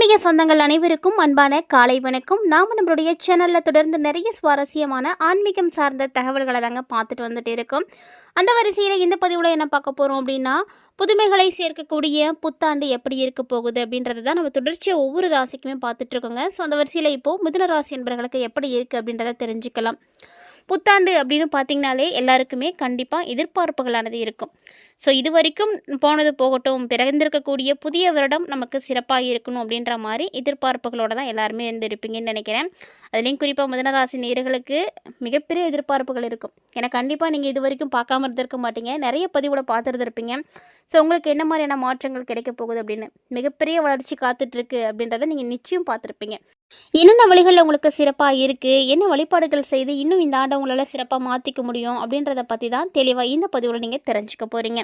ஆன்மீக சொந்தங்கள் அனைவருக்கும் அன்பான காலை வணக்கம். நாம நம்மளுடைய சேனல்ல தொடர்ந்து நிறைய சுவாரஸ்யமான ஆன்மீகம் சார்ந்த தகவல்களை தாங்க பார்த்துட்டு வந்துட்டு இருக்கோம். அந்த வரிசையில் இந்த பதிவில் என்ன பார்க்க போகிறோம் அப்படின்னா, புதுமைகளை சேர்க்கக்கூடிய புத்தாண்டு எப்படி இருக்க போகுது அப்படின்றது தான் நம்ம தொடர்ச்சியாக ஒவ்வொரு ராசிக்குமே பார்த்துட்டு இருக்கோங்க. ஸோ அந்த வரிசையில் இப்போது மிதுன ராசி என்பவர்களுக்கு எப்படி இருக்குது அப்படின்றத தெரிஞ்சுக்கலாம். புத்தாண்டு அப்படின்னு பார்த்திங்கனாலே எல்லாருக்குமே கண்டிப்பாக எதிர்பார்ப்புகளானது இருக்கும். ஸோ இது வரைக்கும் போனது போகட்டும், பிறந்திருக்கக்கூடிய புதிய வருடம் நமக்கு சிறப்பாக இருக்கணும் அப்படின்ற மாதிரி எதிர்பார்ப்புகளோடு தான் எல்லாருமே இருந்திருப்பீங்கன்னு நினைக்கிறேன். அதுலேயும் குறிப்பாக மிதுனராசி நேயர்களுக்கு மிகப்பெரிய எதிர்பார்ப்புகள் இருக்கும். ஏன்னா கண்டிப்பாக நீங்கள் இது வரைக்கும் பார்க்காம இருந்திருக்க மாட்டீங்க, நிறைய பதிவோட பார்த்துருந்துருப்பீங்க. ஸோ உங்களுக்கு என்ன மாதிரியான மாற்றங்கள் கிடைக்க போகுது அப்படின்னு, மிகப்பெரிய வளர்ச்சி காத்துட்ருக்கு அப்படின்றத நீங்கள் நிச்சயம் பார்த்துருப்பீங்க. என்னென்ன வழிகளில் உங்களுக்கு சிறப்பாக இருக்குது, என்ன வழிபாடுகள் செய்து இன்னும் இந்த ஆண்டை உங்களால் சிறப்பாக மாற்றிக்க முடியும் அப்படின்றத பற்றி தான் தெளிவாக இந்த பதிவில் நீங்கள் தெரிஞ்சுக்க போகிறீங்க.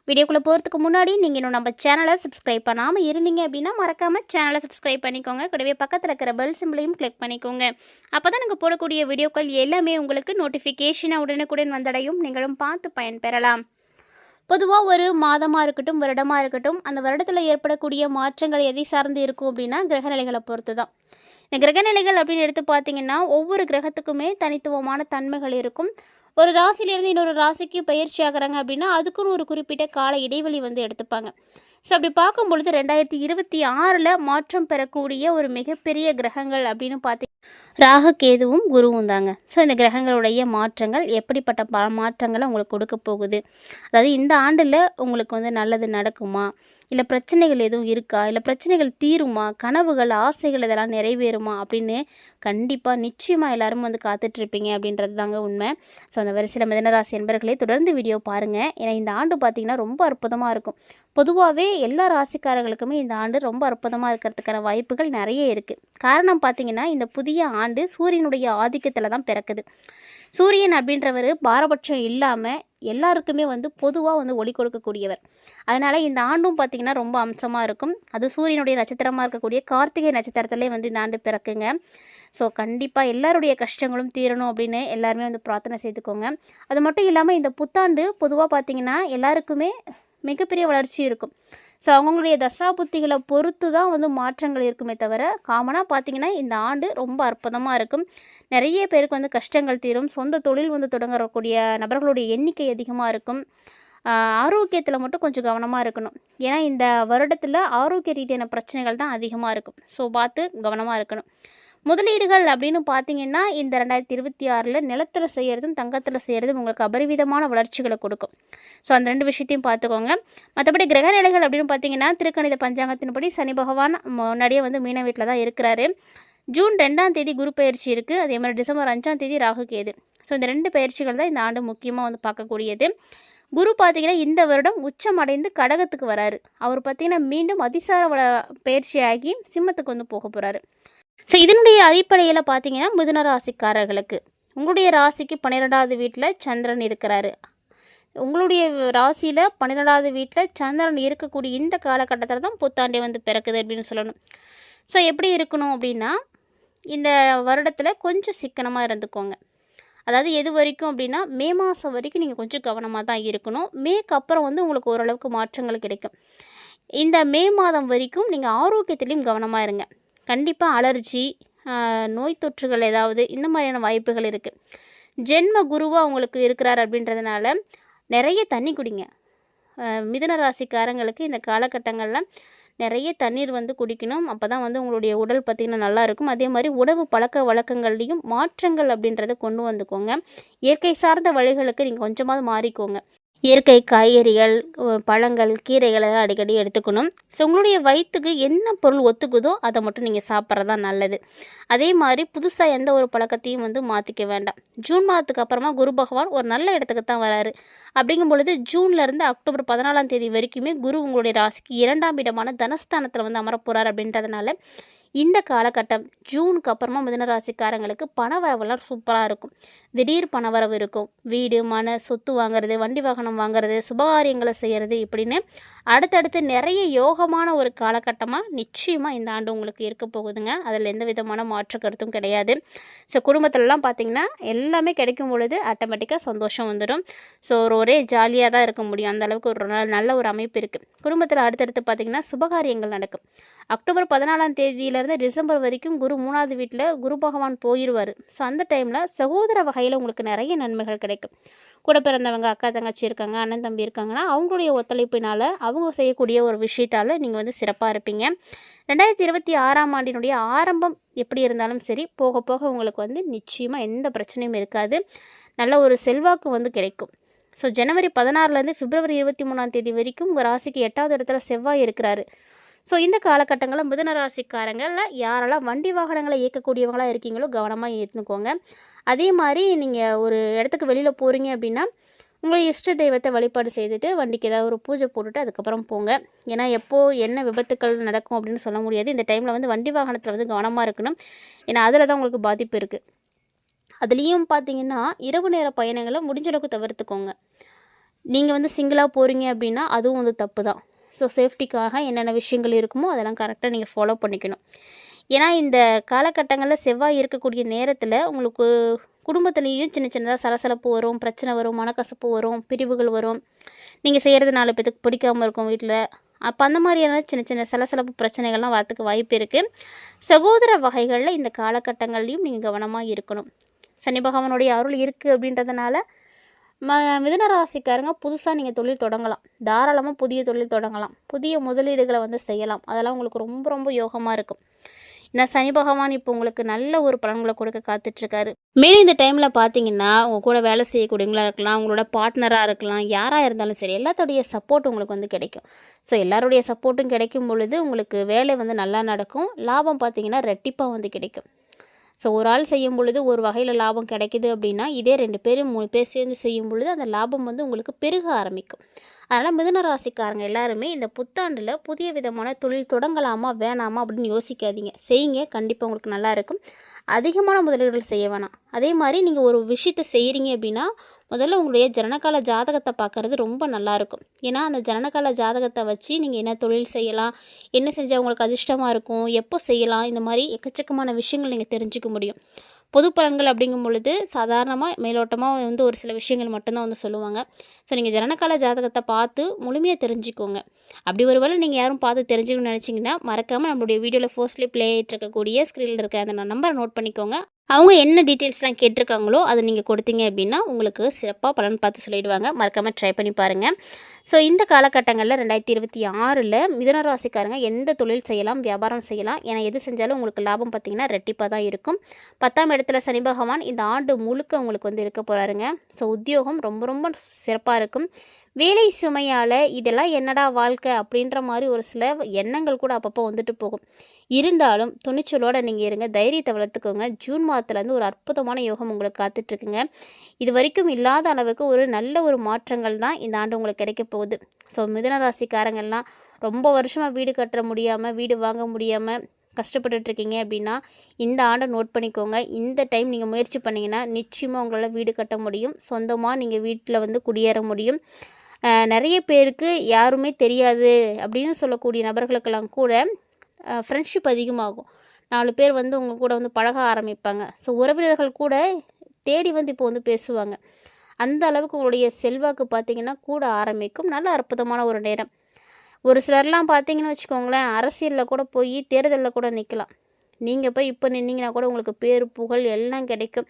வீடியோக்குள்ளே போகிறதுக்கு முன்னாடி நீங்கள் இன்னும் நம்ம சேனலை சப்ஸ்கிரைப் பண்ணாமல் இருந்தீங்க அப்படின்னா மறக்காமல் சேனலை சப்ஸ்கிரைப் பண்ணிக்கோங்க. கூடவே பக்கத்தில் இருக்கிற பெல் சிம்பிளையும் கிளிக் பண்ணிக்கோங்க. அப்போ தான் நாங்கள் போடக்கூடிய வீடியோக்கள் எல்லாமே உங்களுக்கு நோட்டிஃபிகேஷனாக உடனுக்குடன் வந்தடையும், நீங்களும் பார்த்து பயன்பெறலாம். பொதுவாக ஒரு மாதமாக இருக்கட்டும், வருடமாக இருக்கட்டும், அந்த வருடத்தில் ஏற்படக்கூடிய மாற்றங்கள் எதை சார்ந்து இருக்கும் அப்படின்னா கிரகநிலைகளை பொறுத்து தான். இந்த கிரகநிலைகள் அப்படின்னு எடுத்து பார்த்தீங்கன்னா ஒவ்வொரு கிரகத்துக்குமே தனித்துவமான தன்மைகள் இருக்கும். ஒரு ராசியிலேருந்து இன்னொரு ராசிக்கு பயிற்சி ஆகிறாங்க அப்படின்னா அதுக்குன்னு ஒரு குறிப்பிட்ட கால இடைவெளி எடுத்துப்பாங்க. ஸோ அப்படி பார்க்கும் பொழுது 2026 மாற்றம் பெறக்கூடிய ஒரு மிகப்பெரிய கிரகங்கள் அப்படின்னு பார்த்தீங்கன்னா ராகு கேதுவும் குருவும் தாங்க. ஸோ இந்த கிரகங்களுடைய மாற்றங்கள் எப்படிப்பட்ட மாற்றங்களை உங்களுக்கு கொடுக்க போகுது, அதாவது இந்த ஆண்டில் உங்களுக்கு நல்லது நடக்குமா, இல்லை பிரச்சனைகள் எதுவும் இருக்கா, இல்லை பிரச்சனைகள் தீருமா, கனவுகள் ஆசைகள் இதெல்லாம் நிறைவேறுமா அப்படின்னு கண்டிப்பாக நிச்சயமாக எல்லாரும் காத்துட்ருப்பீங்க அப்படின்றது தாங்க உண்மை. ஸோ அந்த வரிசையில் மிதுனராசி என்பர்களே தொடர்ந்து வீடியோ பாருங்கள். ஏன்னா இந்த ஆண்டு பார்த்திங்கன்னா ரொம்ப அற்புதமாக இருக்கும். பொதுவாகவே எல்லா ராசிக்காரர்களுக்குமே இந்த ஆண்டு ரொம்ப அற்புதமாக இருக்கிறதுக்கான வாய்ப்புகள் நிறைய இருக்குது. காரணம் பார்த்திங்கன்னா இந்த புதிய ஆண்டு சூரியனுடைய ஆதிக்கத்தில் தான் பிறக்குது. சூரியன் அப்படின்றவர் பாரபட்சம் இல்லாமல் எல்லாருக்குமே பொதுவாக ஒளி கொடுக்கக்கூடியவர். அதனால் இந்த ஆண்டும் பார்த்திங்கன்னா ரொம்ப அம்சமாக இருக்கும். அது சூரியனுடைய நட்சத்திரமாக இருக்கக்கூடிய கார்த்திகை நட்சத்திரத்திலே இந்த ஆண்டு பிறக்குங்க. ஸோ கண்டிப்பாக எல்லாருடைய கஷ்டங்களும் தீரணும் அப்படின்னு எல்லாருமே பிரார்த்தனை செய்துக்கோங்க. அது மட்டும் இல்லாமல் இந்த புத்தாண்டு பொதுவாக பார்த்திங்கன்னா எல்லாருக்குமே மிகப்பெரிய வளர்ச்சி இருக்கும். ஸோ அவங்களுடைய தசாபுத்திகளை பொறுத்து தான் மாற்றங்கள் இருக்குமே தவிர காமனாக பார்த்திங்கன்னா இந்த ஆண்டு ரொம்ப அற்புதமாக இருக்கும். நிறைய பேருக்கு கஷ்டங்கள் தீரும். சொந்த தொழில் தொடங்கக்கூடிய நபர்களுடைய எண்ணிக்கை அதிகமாக இருக்கும். ஆரோக்கியத்தில் மட்டும் கொஞ்சம் கவனமாக இருக்கணும். ஏன்னா இந்த வருடத்தில் ஆரோக்கிய ரீதியான பிரச்சனைகள் தான் அதிகமாக இருக்கும். ஸோ பார்த்து கவனமாக இருக்கணும். முதலீடுகள் அப்படின்னு பார்த்தீங்கன்னா இந்த 2026 நிலத்தில் செய்கிறதும் தங்கத்தில் செய்கிறதும் உங்களுக்கு அபரிவிதமான வளர்ச்சிகளை கொடுக்கும். ஸோ அந்த 2 விஷயத்தையும் பார்த்துக்கோங்க. மற்றபடி கிரகநிலைகள் அப்படின்னு பார்த்தீங்கன்னா திருக்கணித பஞ்சாங்கத்தின்படி சனி பகவான் முன்னாடியே மீன வீட்டில் தான் இருக்கிறாரு. ஜூன் 2ஆம் தேதி குரு பயிற்சி இருக்குது. அதே மாதிரி டிசம்பர் 5ஆம் தேதி ராகு கேது. ஸோ இந்த 2 பயிற்சிகள் தான் இந்த ஆண்டு முக்கியமாக பார்க்கக்கூடியது. குரு பார்த்திங்கன்னா இந்த வருடம் உச்சமடைந்து கடகத்துக்கு வராரு. அவர் பார்த்திங்கன்னா மீண்டும் அதிசார பயிற்சியாகி சிம்மத்துக்கு போக போகிறாரு. ஸோ இதனுடைய அடிப்படையில் பார்த்தீங்கன்னா மிதுன ராசிக்காரர்களுக்கு உங்களுடைய ராசிக்கு 12வது வீட்டில் சந்திரன் இருக்கிறாரு. உங்களுடைய ராசியில் 12வது வீட்டில் சந்திரன் இருக்கக்கூடிய இந்த காலகட்டத்தில் தான் புத்தாண்டே பிறக்குது அப்படின்னு சொல்லணும். ஸோ எப்படி இருக்கணும் அப்படின்னா இந்த வருடத்தில் கொஞ்சம் சிக்கனமாக இருந்துக்கோங்க. அதாவது எது வரைக்கும் அப்படின்னா மே மாதம் வரைக்கும் நீங்கள் கொஞ்சம் கவனமாக தான் இருக்கணும். மேக்கு அப்புறம் உங்களுக்கு ஓரளவுக்கு மாற்றங்கள் கிடைக்கும். இந்த மே மாதம் வரைக்கும் நீங்கள் ஆரோக்கியத்திலையும் கவனமாக இருங்க. கண்டிப்பாக அலர்ஜி, நோய் தொற்றுகள் ஏதாவது இந்த மாதிரியான வாய்ப்புகள் இருக்குது. ஜென்ம குருவாக உங்களுக்கு இருக்கிறார் அப்படின்றதுனால நிறைய தண்ணி குடிங்க. மிதுன ராசிக்காரங்களுக்கு இந்த காலகட்டங்களில் நிறைய தண்ணீர் குடிக்கணும். அப்போ தான் உங்களுடைய உடல் பார்த்திங்கன்னா நல்லாயிருக்கும். அதே மாதிரி உணவு பழக்க வழக்கங்கள்லேயும் மாற்றங்கள் அப்படின்றத கொண்டு வந்துக்கோங்க. இயற்கை சார்ந்த வழிகளுக்கு நீங்கள் கொஞ்சமாவது மாறிக்கோங்க. இயற்கை காய்கறிகள், பழங்கள், கீரைகள் எல்லாம் அடிக்கடி எடுத்துக்கணும். ஸோ உங்களுடைய வயிற்றுக்கு என்ன பொருள் ஒத்துக்குதோ அதை மட்டும் நீங்கள் சாப்பிட்றது தான் நல்லது. அதே மாதிரி புதுசாக எந்த ஒரு பழக்கத்தையும் மாற்றிக்க வேண்டாம். ஜூன் மாதத்துக்கு அப்புறமா குரு பகவான் ஒரு நல்ல இடத்துக்கு தான் வராரு. அப்படிங்கும் பொழுது ஜூன்லேருந்து அக்டோபர் 14ஆம் தேதி வரைக்குமே குரு உங்களுடைய ராசிக்கு 2ஆம் இடமான தனஸ்தானத்தில் அமர போகிறார். அப்படின்றதுனால இந்த காலகட்டம் ஜூனுக்கு அப்புறமா மிதுன ராசிக்காரங்களுக்கு பணவரவெல்லாம் சூப்பராக இருக்கும். திடீர் பணவரவு இருக்கும். வீடு, மன, சொத்து வாங்குறது, வண்டி வாகனம் வாங்குறது, சுபகாரியங்களை செய்கிறது இப்படின்னு அடுத்தடுத்து நிறைய யோகமான ஒரு காலகட்டமாக நிச்சயமாக இந்த ஆண்டு உங்களுக்கு இருக்க போகுதுங்க. அதில் எந்த விதமான மாற்று கருத்தும் கிடையாது. ஸோ குடும்பத்திலலாம் பார்த்திங்கன்னா எல்லாமே கிடைக்கும் பொழுது ஆட்டோமேட்டிக்காக சந்தோஷம் வந்துடும். ஸோ ஒரே ஜாலியாக தான் இருக்க முடியும். அந்தளவுக்கு ஒரு நல்ல ஒரு அமைப்பு இருக்குது. குடும்பத்தில் அடுத்தடுத்து பார்த்திங்கன்னா சுபகாரியங்கள் நடக்கும். அக்டோபர் 14ஆம் தேதியிலேருந்து டிசம்பர் வரைக்கும் குரு 3வது வீட்டில் குரு பகவான் போயிடுவார். ஸோ அந்த டைமில் சகோதர வகையில் உங்களுக்கு நிறைய நன்மைகள் கிடைக்கும். கூட பிறந்தவங்க, அக்கா தங்கச்சி இருக்காங்க, அண்ணன் தம்பி இருக்காங்கன்னா அவங்களுடைய ஒத்துழைப்பினால் அவங்க செய்யக்கூடிய ஒரு விஷயத்தால் நீங்கள் வந்து சிறப்பாக இருப்பீங்க. 2026ஆம் ஆண்டினுடைய ஆரம்பம் எப்படி இருந்தாலும் சரி, போக போக உங்களுக்கு வந்து நிச்சயமாக எந்த பிரச்சனையும் இருக்காது. நல்ல ஒரு செல்வாக்கு வந்து கிடைக்கும். ஸோ ஜனவரி 16லேருந்து பிப்ரவரி 23ஆம் தேதி வரைக்கும் உங்கள் ராசிக்கு 8வது இடத்துல செவ்வாய் இருக்கிறாரு. ஸோ இந்த காலகட்டங்களில் மிதுன ராசிக்காரங்களில் யாரெல்லாம் வண்டி வாகனங்களை இயக்கக்கூடியவங்களாக இருக்கீங்களோ கவனமாக இருந்துக்கோங்க. அதே மாதிரி நீங்கள் ஒரு இடத்துக்கு வெளியில் போகிறீங்க அப்படின்னா உங்களை இஷ்ட தெய்வத்தை வழிபாடு செய்துட்டு வண்டிக்கு ஏதாவது ஒரு பூஜை போட்டுட்டு அதுக்கப்புறம் போங்க. ஏன்னா எப்போது என்ன விபத்துக்கள் நடக்கும் அப்படின்னு சொல்ல முடியாது. இந்த டைமில் வந்து வண்டி வாகனத்தில் வந்து கவனமாக இருக்கணும். ஏன்னா அதில் தான் உங்களுக்கு பாதிப்பு இருக்குது. அதுலேயும் பார்த்தீங்கன்னா இரவு நேர பயணங்களை முடிஞ்ச அளவுக்கு தவிர்த்துக்கோங்க. நீங்கள் வந்து சிங்கிளாக போகிறீங்க அப்படின்னா அதுவும் வந்து தப்பு தான். ஸோ சேஃப்டிக்காக என்னென்ன விஷயங்கள் இருக்குமோ அதெல்லாம் கரெக்டாக நீங்கள் ஃபாலோ பண்ணிக்கணும். ஏன்னா இந்த காலகட்டங்களில் செவ்வாய் இருக்கக்கூடிய நேரத்தில் உங்களுக்கு குடும்பத்துலேயும் சின்ன சின்னதாக சலசலப்பு வரும், பிரச்சனை வரும், மனக்கசப்பு வரும், பிரிவுகள் வரும். நீங்கள் செய்கிறது 4 பேத்துக்கு பிடிக்காமல் இருக்கும் வீட்டில். அப்போ அந்த மாதிரியான சின்ன சின்ன சலசலப்பு பிரச்சனைகள்லாம் வரத்துக்கு வாய்ப்பு இருக்குது. சகோதர வகைகளில் இந்த காலகட்டங்கள்லையும் நீங்கள் கவனமாக இருக்கணும். சனி பகவானுடைய அருள் இருக்குது அப்படின்றதுனால மிதுன ராசிக்காரங்க புதுசாக நீங்கள் தொழில் தொடங்கலாம். தாராளமாக புதிய தொழில் தொடங்கலாம். புதிய முதலீடுகளை வந்து செய்யலாம். அதெல்லாம் உங்களுக்கு ரொம்ப ரொம்ப யோகமாக இருக்கும். ஏன்னா சனி பகவான் இப்போ உங்களுக்கு நல்ல ஒரு பலன்களை கொடுக்க காத்துட்ருக்காரு. மேலும் இந்த டைமில் பார்த்தீங்கன்னா உங்கள் கூட வேலை செய்யக்கூடியவங்களாக இருக்கலாம், உங்களோட பார்ட்னராக இருக்கலாம், யாராக இருந்தாலும் சரி எல்லாத்தோடைய சப்போர்ட் உங்களுக்கு வந்து கிடைக்கும். ஸோ எல்லாருடைய சப்போர்ட்டும் கிடைக்கும் பொழுது உங்களுக்கு வேலை வந்து நல்லா நடக்கும். லாபம் பார்த்தீங்கன்னா ரெட்டிப்பாக வந்து கிடைக்கும். ஸோ ஒரு ஆள் செய்யும் பொழுது ஒரு வகையில் லாபம் கிடைக்கிது அப்படின்னா இதே 2 பேர் 3 பேர் சேர்ந்து செய்யும் பொழுது அந்த லாபம் வந்து உங்களுக்கு பெருக ஆரம்பிக்கும். அதனால் மிதுன ராசிக்காரங்க எல்லாருமே இந்த புத்தாண்டில் புதிய விதமான தொழில் தொடங்கலாமா வேணாமா அப்படின்னு யோசிக்காதீங்க. செய்யுங்க, கண்டிப்பாக உங்களுக்கு நல்லா இருக்கும். அதிகமான முதலீடுகள் செய்ய வேணாம். அதே மாதிரி நீங்கள் ஒரு விஷயத்தை செய்கிறீங்க அப்படின்னா முதல்ல உங்களுடைய ஜனனகால ஜாதகத்தை பார்க்குறது ரொம்ப நல்லாயிருக்கும். ஏன்னா அந்த ஜனனகால ஜாதகத்தை வச்சு நீங்கள் என்ன தொழில் செய்யலாம், என்ன செஞ்சால் உங்களுக்கு அதிர்ஷ்டமாக இருக்கும், எப்போ செய்யலாம், இந்த மாதிரி எக்கச்சக்கமான விஷயங்கள் நீங்கள் தெரிஞ்சுக்க முடியும். பொது பலன்கள் அப்படிங்கும் பொழுது சாதாரணமாக மேலோட்டமாக வந்து ஒரு சில விஷயங்கள் மட்டும்தான் வந்து சொல்லுவாங்க. ஸோ நீங்கள் ஜனனகால ஜாதகத்தை பார்த்து முழுமையாக தெரிஞ்சுக்கோங்க. அப்படி ஒரு வேளை நீங்கள் யாரும் பார்த்து தெரிஞ்சுக்கணும்னு நினச்சிங்கன்னா மறக்காமல் நம்மளுடைய வீடியோவில் ஃபர்ஸ்ட்லி ப்ளே ஆகிட்டு இருக்கக்கூடிய ஸ்க்ரீனில் இருக்க அந்த நம்பரை நோட் பண்ணிக்கோங்க. அவங்க என்ன டீட்டெயில்ஸ்லாம் கேட்டிருக்காங்களோ அதை நீங்கள் கொடுத்தீங்க அப்படின்னா உங்களுக்கு சிறப்பாக பலன் பார்த்து சொல்லிவிடுவாங்க. மறக்காமல் ட்ரை பண்ணி பாருங்கள். ஸோ இந்த காலகட்டங்களில் 2026 மிதுன ராசிக்காரங்க எந்த தொழில் செய்யலாம், வியாபாரம் செய்யலாம். ஏன்னா எது செஞ்சாலும் உங்களுக்கு லாபம் பார்த்திங்கன்னா ரெட்டிப்பாக தான் இருக்கும். 10ஆம் இடத்துல சனி பகவான் இந்த ஆண்டு முழுக்க உங்களுக்கு வந்து இருக்க போகிறாருங்க. ஸோ உத்தியோகம் ரொம்ப ரொம்ப சிறப்பாக இருக்கும். வேலை சுமையால் இதெல்லாம் என்னடா வாழ்க்கை அப்படின்ற மாதிரி ஒரு சில எண்ணங்கள் கூட அப்பப்போ வந்துட்டு போகும். இருந்தாலும் துணிச்சலோடு நீங்கள் இருங்க, தைரியத்தை வளர்த்துக்கோங்க. ஜூன் மாதத்துலேருந்து ஒரு அற்புதமான யோகம் உங்களுக்கு காத்துட்ருக்குங்க. இது வரைக்கும் இல்லாத அளவுக்கு ஒரு நல்ல ஒரு மாற்றங்கள் தான் இந்த ஆண்டு உங்களுக்கு கிடைக்க போகுது. ஸோ மிதுன ராசிக்காரங்கள்லாம் ரொம்ப வருஷமாக வீடு கட்ட முடியாமல், வீடு வாங்க முடியாமல் கஷ்டப்பட்டுட்ருக்கீங்க அப்படின்னா இந்த ஆண்டை நோட் பண்ணிக்கோங்க. இந்த டைம் நீங்கள் முயற்சி பண்ணிங்கன்னா நிச்சயமாக உங்களால் வீடு கட்ட முடியும். சொந்தமாக நீங்கள் வீட்டில் வந்து குடியேற முடியும். நிறைய பேருக்கு யாருமே தெரியாது அப்படின்னு சொல்லக்கூடிய நபர்களுக்கெல்லாம் கூட ஃப்ரெண்ட்ஷிப் அதிகமாகும். 4 பேர் வந்து உங்கள் கூட வந்து பழக ஆரம்பிப்பாங்க. ஸோ உறவினர்கள் கூட தேடி வந்து இப்போ வந்து பேசுவாங்க. அந்த அளவுக்கு உங்களுடைய செல்வாக்கு பார்த்திங்கன்னா கூட ஆரம்பிக்கும். நல்ல அற்புதமான ஒரு நேரம். ஒரு சிலர்லாம் பார்த்தீங்கன்னு வச்சுக்கோங்களேன், அரசியலில் கூட போய் தேர்தலில் கூட நிற்கலாம். நீங்கள் போய் இப்போ நின்னீங்கன்னா கூட உங்களுக்கு பேர் புகழ் எல்லாம் கிடைக்கும்.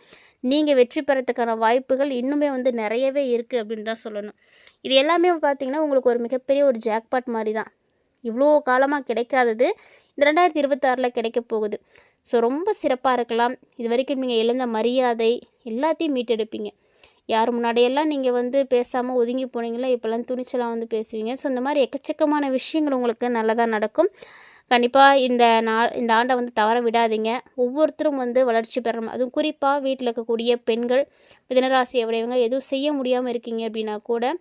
நீங்கள் வெற்றி பெறத்துக்கான வாய்ப்புகள் இன்னுமே வந்து நிறையவே இருக்குது அப்படின்னு தான் சொல்லணும். இது எல்லாமே பார்த்திங்கன்னா உங்களுக்கு ஒரு மிகப்பெரிய ஒரு ஜாக்பாட் மாதிரி தான். இவ்வளோ காலமாக கிடைக்காதது இந்த 2026 கிடைக்க போகுது. ஸோ ரொம்ப சிறப்பாக இருக்கலாம். இது வரைக்கும் நீங்கள் இழந்த மரியாதை எல்லாத்தையும் மீட்டெடுப்பீங்க. யார் முன்னாடியெல்லாம் நீங்கள் வந்து பேசாமல் ஒதுங்கி போனீங்களோ இப்போல்லாம் துணிச்சலாக வந்து பேசுவீங்க. ஸோ இந்த மாதிரி எக்கச்சக்கமான விஷயங்கள் உங்களுக்கு நல்லதாக நடக்கும். கண்டிப்பாக இந்த ஆண்டை வந்து தவற விடாதீங்க. ஒவ்வொருத்தரும் வந்து வளர்ச்சி பெறணும். அதுவும் குறிப்பாக வீட்டில் இருக்கக்கூடிய பெண்கள், மிதுனராசியை உடையவங்க எதுவும் செய்ய முடியாமல் இருக்கீங்க அப்படின்னா கூட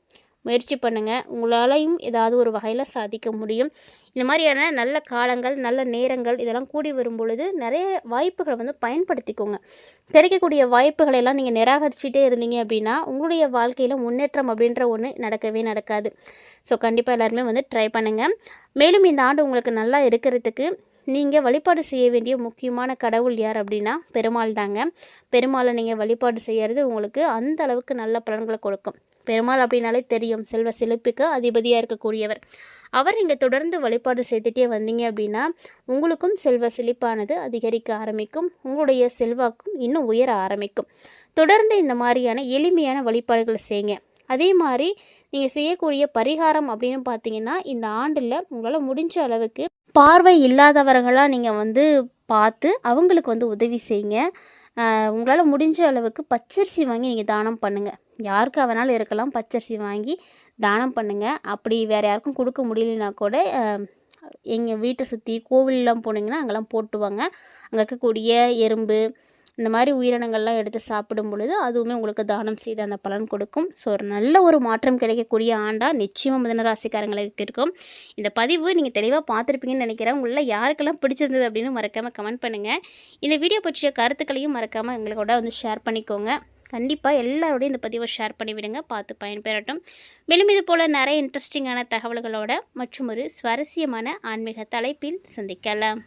முயற்சி பண்ணுங்கள். உங்களாலையும் ஏதாவது ஒரு வகையில் சாதிக்க முடியும். இந்த மாதிரியான நல்ல காலங்கள், நல்ல நேரங்கள் இதெல்லாம் கூடி வரும் பொழுது நிறைய வாய்ப்புகளை வந்து பயன்படுத்திக்கோங்க. கிடைக்கக்கூடிய வாய்ப்புகளை எல்லாம் நீங்கள் நிராகரிச்சுட்டே இருந்தீங்க அப்படின்னா உங்களுடைய வாழ்க்கையில் முன்னேற்றம் அப்படின்ற ஒன்று நடக்கவே நடக்காது. ஸோ கண்டிப்பாக எல்லாருமே வந்து ட்ரை பண்ணுங்கள். மேலும் இந்த ஆண்டு உங்களுக்கு நல்லா இருக்கிறதுக்கு நீங்கள் வழிபாடு செய்ய வேண்டிய முக்கியமான கடவுள் யார் அப்படின்னா பெருமாள் தாங்க. பெருமாளை நீங்கள் வழிபாடு செய்கிறது உங்களுக்கு அந்த அளவுக்கு நல்ல பலன்களை கொடுக்கும். பெருமாள் அப்படின்னாலே தெரியும், செல்வ செழிப்புக்கு அதிபதியாக இருக்கக்கூடியவர். அவர் நீங்கள் தொடர்ந்து வழிபாடு செய்துட்டே வந்தீங்க அப்படின்னா உங்களுக்கும் செல்வ செழிப்பானது அதிகரிக்க ஆரம்பிக்கும். உங்களுடைய செல்வாக்கும் இன்னும் உயர ஆரம்பிக்கும். தொடர்ந்து இந்த மாதிரியான எளிமையான வழிபாடுகளை செய்யுங்க. அதே மாதிரி நீங்கள் செய்யக்கூடிய பரிகாரம் அப்படின்னு பார்த்தீங்கன்னா இந்த ஆண்டில் உங்களால் முடிஞ்ச அளவுக்கு பார்வை இல்லாதவர்களாக நீங்கள் வந்து பார்த்து அவங்களுக்கு வந்து உதவி செய்யுங்க. உங்களால் முடிஞ்ச அளவுக்கு பச்சரிசி வாங்கி நீங்கள் தானம் பண்ணுங்கள். யாருக்காக வேணாலும் இருக்கலாம், பச்சரிசி வாங்கி தானம் பண்ணுங்கள். அப்படி வேறு யாருக்கும் கொடுக்க முடியலனா கூட எங்கள் வீட்டை சுற்றி கோவிலெலாம் போனீங்கன்னா அங்கெல்லாம் போட்டுவாங்க. அங்கே இருக்கக்கூடிய எறும்பு இந்த மாதிரி உயிரினங்கள்லாம் எடுத்து சாப்பிடும் பொழுது அதுவுமே உங்களுக்கு தானம் செய்து அந்த பலன் கொடுக்கும். ஸோ ஒரு நல்ல ஒரு மாற்றம் கிடைக்கக்கூடிய ஆண்டாக நிச்சயமாக மிதுன ராசிக்காரங்களுக்கு இருக்கும். இந்த பதிவு நீங்கள் தெளிவாக பார்த்துருப்பீங்கன்னு நினைக்கிறேன். உங்களில் யாருக்கெல்லாம் பிடிச்சிருந்தது அப்படின்னு மறக்காமல் கமெண்ட் பண்ணுங்கள். இந்த வீடியோ பற்றிய கருத்துக்களையும் மறக்காமல் எங்களோட வந்து ஷேர் பண்ணிக்கோங்க. கண்டிப்பாக எல்லாரோடையும் இந்த பதிவை ஷேர் பண்ணிவிடுங்க, பார்த்து பயன்பெறட்டும். மேலும் இது போல் நிறைய இன்ட்ரெஸ்டிங்கான தகவல்களோட மற்றும் ஒரு சுவாரஸ்யமான ஆன்மீக தலைப்பில் சந்திக்கலாம்.